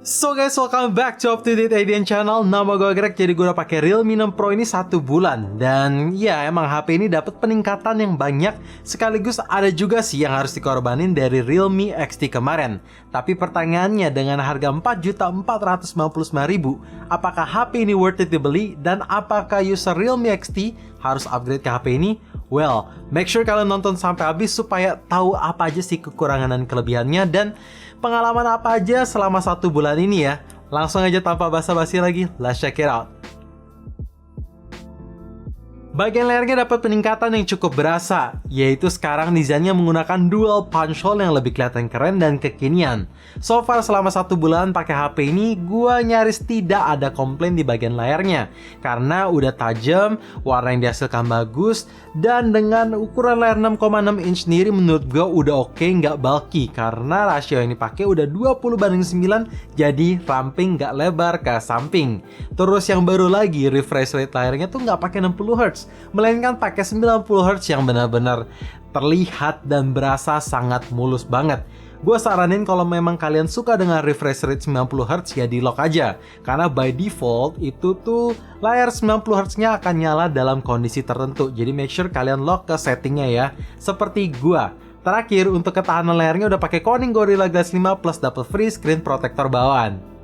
So guys, welcome back to Up to Date IDN Channel. Nama gue Greg, jadi gue udah pakai Realme 6 Pro ini 1 bulan. Dan ya emang HP ini dapat peningkatan yang banyak. Sekaligus ada juga sih yang harus dikorbanin dari Realme XT kemarin. Tapi pertanyaannya, dengan harga 4.499.000, apakah HP ini worth it dibeli? Dan apakah user Realme XT harus upgrade ke HP ini? Well, make sure kalian nonton sampai habis supaya tahu apa aja sih kekurangan dan kelebihannya dan pengalaman apa aja selama 1 bulan ini ya. Langsung aja tanpa basa-basi lagi, let's check it out. Bagian layarnya dapat peningkatan yang cukup berasa, yaitu sekarang desainnya menggunakan dual punch hole yang lebih kelihatan keren dan kekinian. So far selama 1 bulan pakai HP ini, gua nyaris tidak ada komplain di bagian layarnya. Karena udah tajam, warna yang dihasilkan bagus, dan dengan ukuran layar 6,6 inch sendiri menurut gua udah oke, nggak bulky. Karena rasio yang dipakai udah 20:9, jadi ramping nggak lebar ke samping. Terus yang baru lagi, refresh rate layarnya tuh nggak pakai 60Hz. Melainkan pakai 90Hz yang benar-benar terlihat dan berasa sangat mulus banget. Gue saranin kalau memang kalian suka dengan refresh rate 90Hz ya di lock aja. Karena by default itu tuh layar 90Hz nya akan nyala dalam kondisi tertentu. Jadi make sure kalian lock ke settingnya ya. Seperti gue. Terakhir untuk ketahanan layarnya udah pakai Corning Gorilla Glass 5 plus double free screen protector bawaan.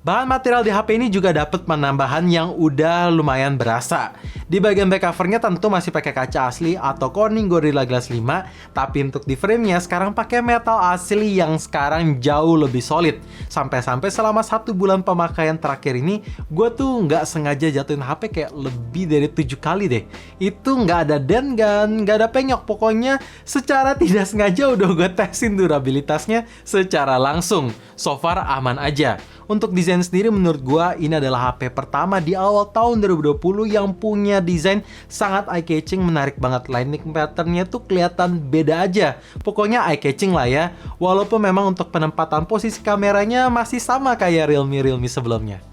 Bahan material di HP ini juga dapat penambahan yang udah lumayan berasa. Di bagian back covernya tentu masih pakai kaca asli atau Corning Gorilla Glass 5, tapi untuk di framenya sekarang pakai metal asli yang sekarang jauh lebih solid. Sampai-sampai selama 1 bulan pemakaian terakhir ini, gue tuh nggak sengaja jatuhin HP kayak lebih dari 7 kali deh. Itu nggak ada dent gun, nggak ada penyok, pokoknya secara tidak sengaja udah gue tesin durabilitasnya secara langsung. So far aman aja. Untuk desain sendiri menurut gua ini adalah HP pertama di awal tahun 2020 yang punya desain sangat eye-catching, menarik banget. Lightning patternnya tuh kelihatan beda aja. Pokoknya eye-catching lah ya. Walaupun memang untuk penempatan posisi kameranya masih sama kayak Realme sebelumnya.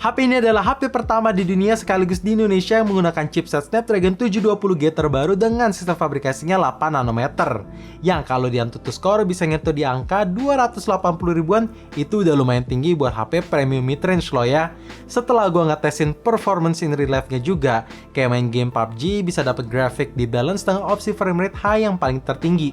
HP ini adalah HP pertama di dunia sekaligus di Indonesia yang menggunakan chipset Snapdragon 720G terbaru dengan sistem fabrikasinya 8 nanometer. Yang kalau di AnTuTu Score bisa nyentuh di angka 280 ribuan, itu udah lumayan tinggi buat HP premium mid-range loh ya. Setelah gua ngetesin performance in real life-nya juga, kayak main game PUBG bisa dapat grafik di balance dengan opsi frame rate high yang paling tertinggi.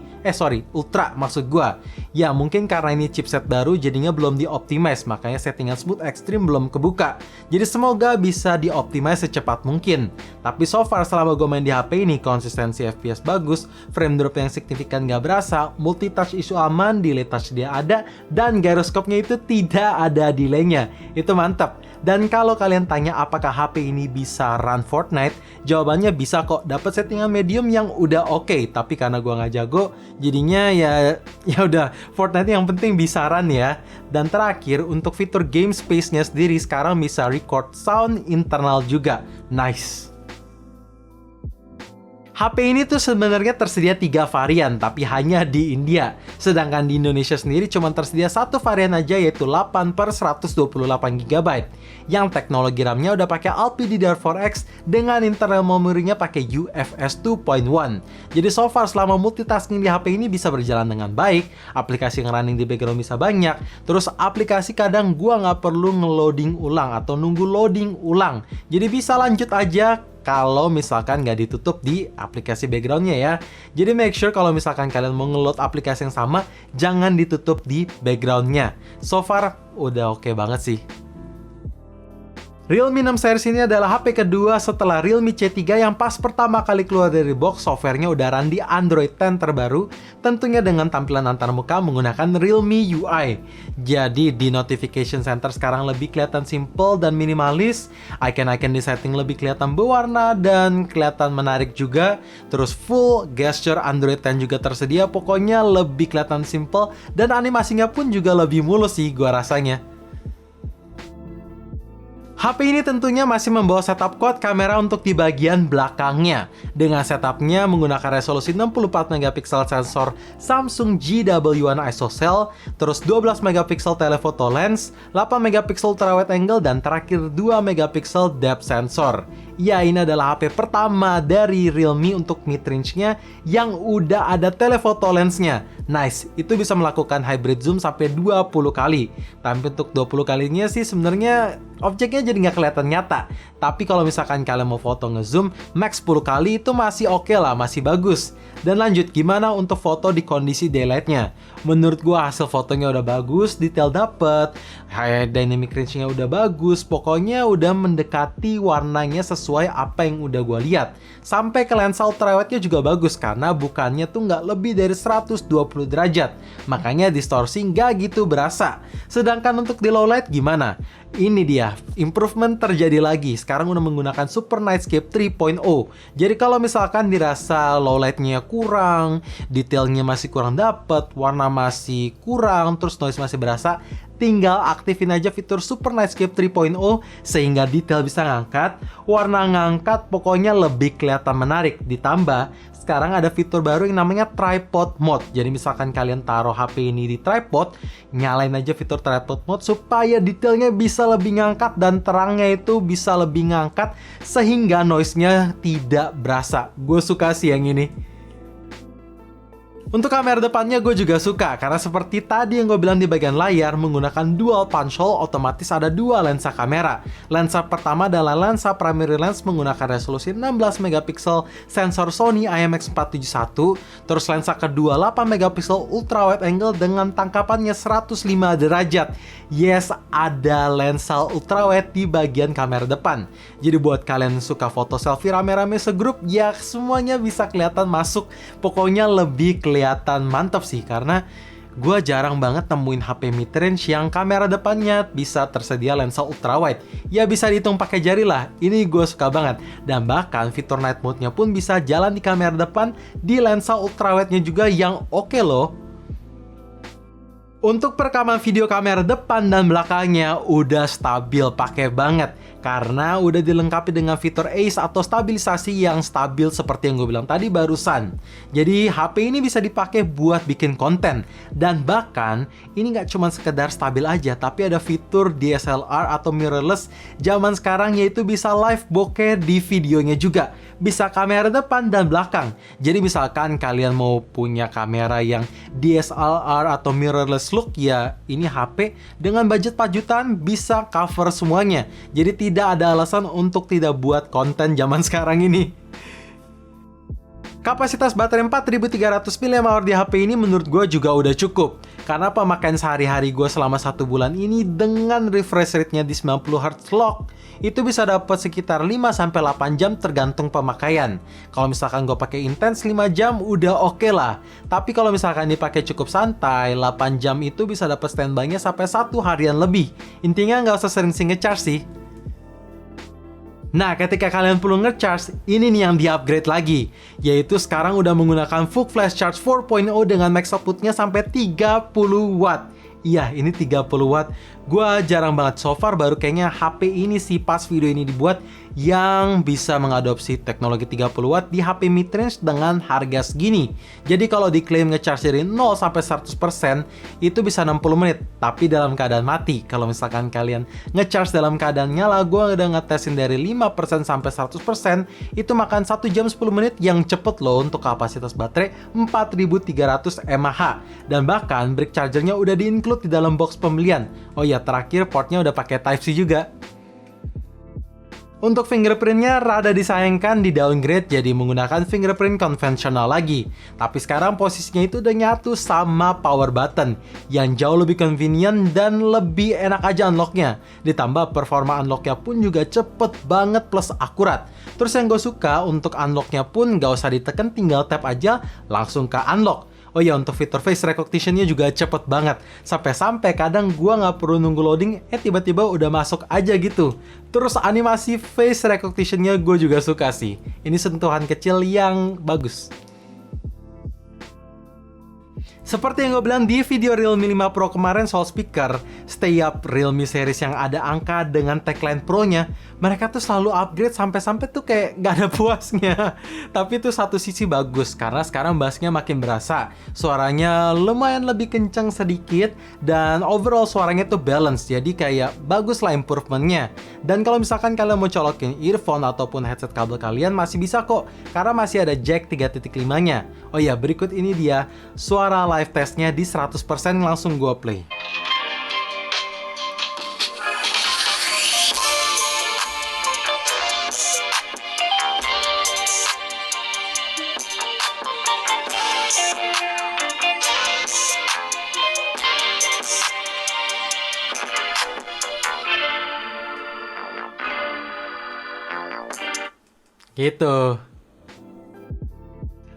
Ultra maksud gua. Ya mungkin karena ini chipset baru jadinya belum di-optimize, makanya settingan smooth extreme belum kebuka. Jadi semoga bisa di-optimize secepat mungkin. Tapi so far selama gue main di HP ini, konsistensi FPS bagus, frame drop yang signifikan gak berasa, multitouch isu aman, delay touch dia ada, dan gyroscope-nya itu tidak ada delay-nya. Itu mantap. Dan kalau kalian tanya apakah HP ini bisa run Fortnite, jawabannya bisa kok. Dapat settingan medium yang udah oke, tapi karena gua nggak jago, jadinya ya udah Fortnite yang penting bisa run ya. Dan terakhir untuk fitur game space-nya sendiri sekarang bisa record sound internal juga. Nice. HP ini tuh sebenarnya tersedia 3 varian, tapi hanya di India. Sedangkan di Indonesia sendiri cuma tersedia 1 varian aja, yaitu 8/128GB. Yang teknologi RAM-nya udah pakai LPDDR4X dengan internal memorinya pakai UFS 2.1. Jadi so far selama multitasking di HP ini bisa berjalan dengan baik, aplikasi yang running di background bisa banyak, terus aplikasi kadang gua nggak perlu nge-loading ulang atau nunggu loading ulang. Jadi bisa lanjut aja kalau misalkan nggak ditutup di aplikasi backgroundnya ya. Jadi make sure kalau misalkan kalian mau nge-load aplikasi yang sama, jangan ditutup di backgroundnya. So far udah oke banget sih. Realme 6 series ini adalah HP kedua setelah Realme C3 yang pas pertama kali keluar dari box, softwarenya udah run di Android 10 terbaru, tentunya dengan tampilan antarmuka menggunakan Realme UI. Jadi di notification center sekarang lebih kelihatan simple dan minimalis, icon-icon di setting lebih kelihatan berwarna dan kelihatan menarik juga, terus full gesture Android 10 juga tersedia, pokoknya lebih kelihatan simple dan animasinya pun juga lebih mulus sih gua rasanya. HP ini tentunya masih membawa setup quad kamera untuk di bagian belakangnya. Dengan setupnya menggunakan resolusi 64 megapiksel sensor Samsung GW1 ISOCELL, terus 12 megapiksel telephoto lens, 8 megapiksel ultrawide angle, dan terakhir 2 megapiksel depth sensor. Ya, ini adalah HP pertama dari Realme untuk mid-range-nya yang udah ada telephoto lens-nya. Nice, itu bisa melakukan hybrid zoom sampai 20 kali. Tapi untuk 20 kalinya sih sebenarnya objeknya jadi nggak kelihatan nyata. Tapi kalau misalkan kalian mau foto ngezoom, max 10 kali itu masih oke lah, masih bagus. Dan lanjut, gimana untuk foto di kondisi daylight-nya? Menurut gua hasil fotonya udah bagus, detail dapet, dynamic range-nya udah bagus, pokoknya udah mendekati warnanya sesuai apa yang udah gua lihat. Sampai ke lensa ultrawide-nya juga bagus karena bukannya tuh nggak lebih dari 120 derajat. Makanya distorsi nggak gitu berasa. Sedangkan untuk di low light gimana? Ini dia, improvement terjadi lagi. Sekarang udah menggunakan Super Nightscape 3.0. Jadi kalau misalkan dirasa low light-nya kurang, detailnya masih kurang dapet, warna masih kurang, terus noise masih berasa, tinggal aktifin aja fitur Super Nightscape 3.0 sehingga detail bisa ngangkat, warna ngangkat, pokoknya lebih kelihatan menarik. Ditambah, sekarang ada fitur baru yang namanya tripod mode. Jadi misalkan kalian taruh HP ini di tripod, nyalain aja fitur tripod mode supaya detailnya bisa lebih ngangkat dan terangnya itu bisa lebih ngangkat sehingga noise-nya tidak berasa. Gue suka sih yang ini. Untuk kamera depannya gue juga suka, karena seperti tadi yang gue bilang di bagian layar, menggunakan dual punch hole, otomatis ada dua lensa kamera. Lensa pertama adalah lensa primary lens menggunakan resolusi 16 megapiksel sensor Sony IMX471, terus lensa kedua 8 megapiksel ultrawide angle dengan tangkapannya 105 derajat. Yes, ada lensa ultrawide di bagian kamera depan. Jadi buat kalian yang suka foto selfie rame-rame segrup, ya semuanya bisa kelihatan masuk. Pokoknya lebih kelihatan mantap sih, karena gue jarang banget temuin HP mid-range yang kamera depannya bisa tersedia lensa ultrawide. Ya bisa dihitung pakai jari lah, ini gue suka banget. Dan bahkan fitur night mode-nya pun bisa jalan di kamera depan, di lensa ultrawide-nya juga yang oke loh. Untuk perekaman video kamera depan dan belakangnya udah stabil pakai banget karena udah dilengkapi dengan fitur ACE atau stabilisasi yang stabil seperti yang gue bilang tadi barusan. Jadi HP ini bisa dipakai buat bikin konten dan bahkan ini nggak cuma sekedar stabil aja, tapi ada fitur DSLR atau mirrorless zaman sekarang, yaitu bisa live bokeh di videonya juga. Bisa kamera depan dan belakang. Jadi misalkan kalian mau punya kamera yang DSLR atau mirrorless look, ya ini HP dengan budget 4 jutaan bisa cover semuanya. Jadi tidak ada alasan untuk tidak buat konten zaman sekarang ini. Kapasitas baterai 4300 mAh di HP ini menurut gue juga udah cukup. Karena pemakaian sehari-hari gue selama 1 bulan ini dengan refresh rate-nya di 90Hz lock, itu bisa dapat sekitar 5-8 jam tergantung pemakaian. Kalau misalkan gue pakai intens 5 jam udah oke lah. Tapi kalau misalkan dipakai cukup santai, 8 jam itu bisa dapat standby-nya sampai 1 harian lebih. Intinya nggak usah sering-sering nge-charge sih. Nah, ketika kalian perlu nge-charge, ini nih yang di-upgrade lagi. Yaitu sekarang udah menggunakan Full Flash Charge 4.0 dengan max output-nya sampai 30 watt. Iya, ini 30 watt. Gua jarang banget, so far baru kayaknya HP ini sih pas video ini dibuat yang bisa mengadopsi teknologi 30 watt di HP mid-range dengan harga segini. Jadi kalau diklaim nge-charge dari 0 sampai 100% itu bisa 60 menit, tapi dalam keadaan mati. Kalau misalkan kalian nge-charge dalam keadaan nyala, gua udah ngetesin dari 5% sampai 100%, itu makan 1 jam 10 menit yang cepet loh untuk kapasitas baterai 4300 mAh. Dan bahkan brick chargernya udah di-include di dalam box pembelian. Oh ya, terakhir portnya udah pakai Type-C juga. Untuk fingerprintnya rada disayangkan di downgrade jadi menggunakan fingerprint konvensional lagi. Tapi sekarang posisinya itu udah nyatu sama power button yang jauh lebih convenient dan lebih enak aja unlocknya. Ditambah performa unlocknya pun juga cepet banget plus akurat. Terus yang gue suka untuk unlocknya pun gak usah ditekan, tinggal tap aja langsung ke unlock. Oh ya, untuk fitur face recognition-nya juga cepet banget. Sampai-sampai kadang gua nggak perlu nunggu loading, tiba-tiba udah masuk aja gitu. Terus animasi face recognition-nya gue juga suka sih. Ini sentuhan kecil yang bagus. Seperti yang gue bilang di video Realme 5 Pro kemarin soal speaker, setiap Realme series yang ada angka dengan tagline Pro-nya, mereka tuh selalu upgrade sampai-sampai tuh kayak gak ada puasnya. Tapi itu satu sisi bagus, karena sekarang bassnya makin berasa. Suaranya lumayan lebih kencang sedikit, dan overall suaranya tuh balance, jadi kayak bagus lah improvementnya. Dan kalau misalkan kalian mau colokin earphone ataupun headset kabel kalian, masih bisa kok, karena masih ada jack 3.5-nya. Oh ya, berikut ini dia suara live testnya di 100%, langsung gua play. Gitu.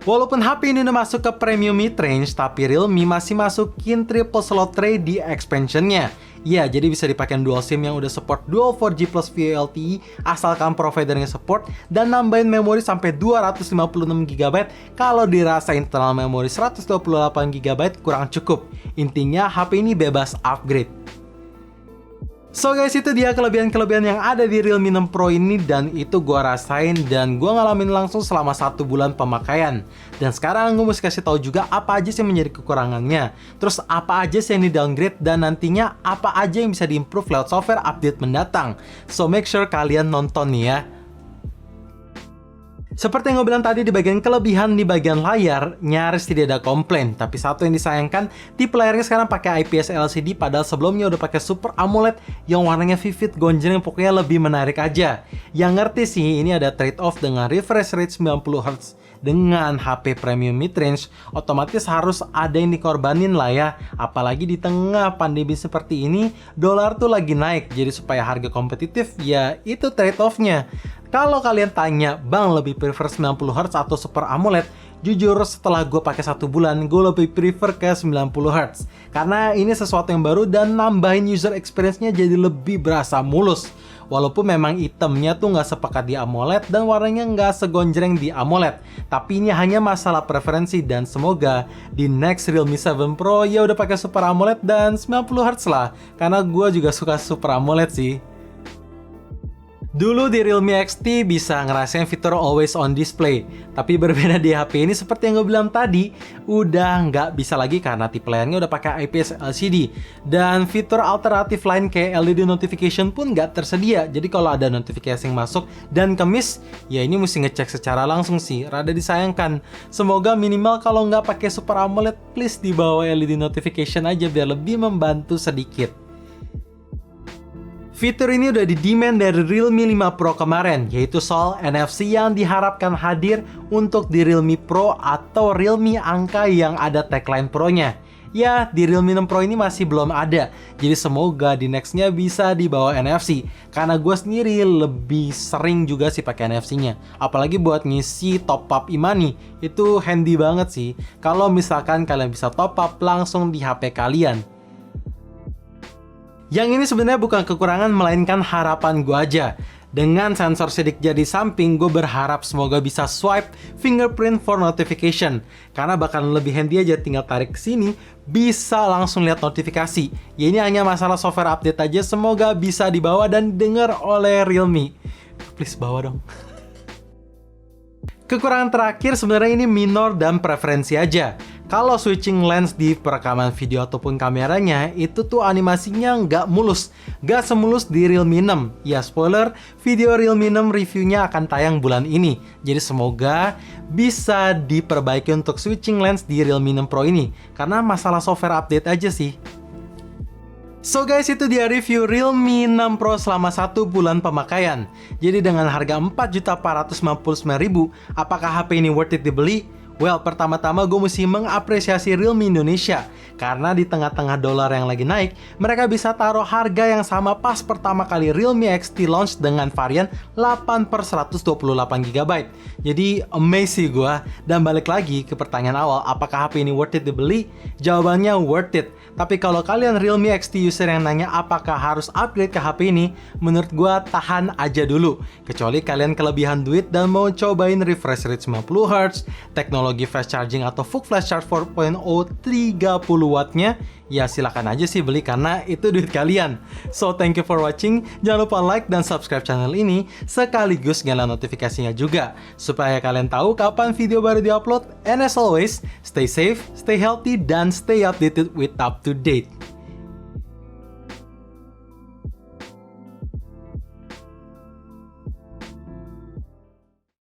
Walaupun HP ini udah masuk ke premium mid-range, tapi Realme masih masukin triple slot tray di expansionnya. Ya, jadi bisa dipakai dual SIM yang udah support dual 4G plus VLTE asalkan providernya support, dan nambahin memori sampai 256GB kalau dirasa internal memori 128GB kurang cukup. Intinya HP ini bebas upgrade. So guys, itu dia kelebihan-kelebihan yang ada di Realme 6 Pro ini, dan itu gua rasain dan gua ngalamin langsung selama 1 bulan pemakaian. Dan sekarang gue mesti kasih tahu juga apa aja sih yang menjadi kekurangannya, terus apa aja sih yang di downgrade, dan nantinya apa aja yang bisa diimprove lewat software update mendatang. So make sure kalian nonton nih ya. Seperti yang gue bilang tadi, di bagian kelebihan di bagian layar nyaris tidak ada komplain. Tapi satu yang disayangkan, tipe layarnya sekarang pakai IPS LCD, padahal sebelumnya udah pakai Super AMOLED yang warnanya vivid, gonjreng, pokoknya lebih menarik aja. Yang ngerti sih, ini ada trade off dengan refresh rate 90Hz. Dengan HP premium mid-range, otomatis harus ada yang dikorbanin lah ya. Apalagi di tengah pandemi seperti ini, dolar tuh lagi naik. Jadi supaya harga kompetitif, ya itu trade-off-nya. Kalau kalian tanya, bang lebih prefer 90Hz atau Super AMOLED? Jujur, setelah gue pakai 1 bulan, gue lebih prefer ke 90Hz. Karena ini sesuatu yang baru dan nambahin user experience-nya jadi lebih berasa mulus. Walaupun memang itemnya tuh nggak sepekat di AMOLED dan warnanya nggak segonjreng di AMOLED. Tapi ini hanya masalah preferensi, dan semoga di next Realme 7 Pro ya udah pakai Super AMOLED dan 90Hz lah. Karena gue juga suka Super AMOLED sih. Dulu di Realme XT bisa ngerasain fitur always on display, tapi berbeda di HP ini seperti yang gue bilang tadi, udah nggak bisa lagi karena tipe layarnya udah pakai IPS LCD, dan fitur alternatif lain kayak LED notification pun nggak tersedia. Jadi kalau ada notifikasi yang masuk dan kemis, ya ini mesti ngecek secara langsung sih, rada disayangkan. Semoga minimal kalau nggak pakai Super AMOLED, please dibawa LED notification aja biar lebih membantu sedikit. Fitur ini udah di-demand dari Realme 5 Pro kemarin, yaitu soal NFC yang diharapkan hadir untuk di Realme Pro atau Realme angka yang ada tagline Pro-nya. Ya, di Realme 6 Pro ini masih belum ada, jadi semoga di next-nya bisa dibawa NFC. Karena gue sendiri lebih sering juga sih pakai NFC-nya. Apalagi buat ngisi top up e-money, itu handy banget sih. Kalau misalkan kalian bisa top up langsung di HP kalian. Yang ini sebenarnya bukan kekurangan, melainkan harapan gue aja. Dengan sensor sidik jari samping, gue berharap semoga bisa swipe fingerprint for notification. Karena bakal lebih handy aja, tinggal tarik ke sini, bisa langsung lihat notifikasi. Ya ini hanya masalah software update aja, semoga bisa dibawa dan didengar oleh Realme. Please bawa dong. Kekurangan terakhir sebenarnya ini minor dan preferensi aja. Kalau switching lens di perekaman video ataupun kameranya, itu tuh animasinya nggak mulus. Nggak semulus di Realme 6. Ya spoiler, video Realme 6 reviewnya akan tayang bulan ini. Jadi semoga bisa diperbaiki untuk switching lens di Realme 6 Pro ini. Karena masalah software update aja sih. So guys, itu dia review Realme 6 Pro selama 1 bulan pemakaian. Jadi dengan harga 4.499.000, apakah HP ini worth it dibeli? Well, pertama-tama gue mesti mengapresiasi Realme Indonesia. Karena di tengah-tengah dolar yang lagi naik, mereka bisa taruh harga yang sama pas pertama kali Realme XT launch dengan varian 8/128GB. Jadi amazing gue. Dan balik lagi ke pertanyaan awal, apakah HP ini worth it dibeli? Jawabannya worth it. Tapi kalau kalian Realme XT user yang nanya apakah harus upgrade ke HP ini, menurut gue tahan aja dulu. Kecuali kalian kelebihan duit dan mau cobain refresh rate 90Hz, teknologi teknologi fast charging atau VOOC Flash Charge 4.0 30 wattnya, ya silakan aja sih beli karena itu duit kalian. So thank you for watching, jangan lupa like dan subscribe channel ini, sekaligus nyalain notifikasinya juga, supaya kalian tahu kapan video baru diupload. And as always, stay safe, stay healthy, dan stay updated with up to date.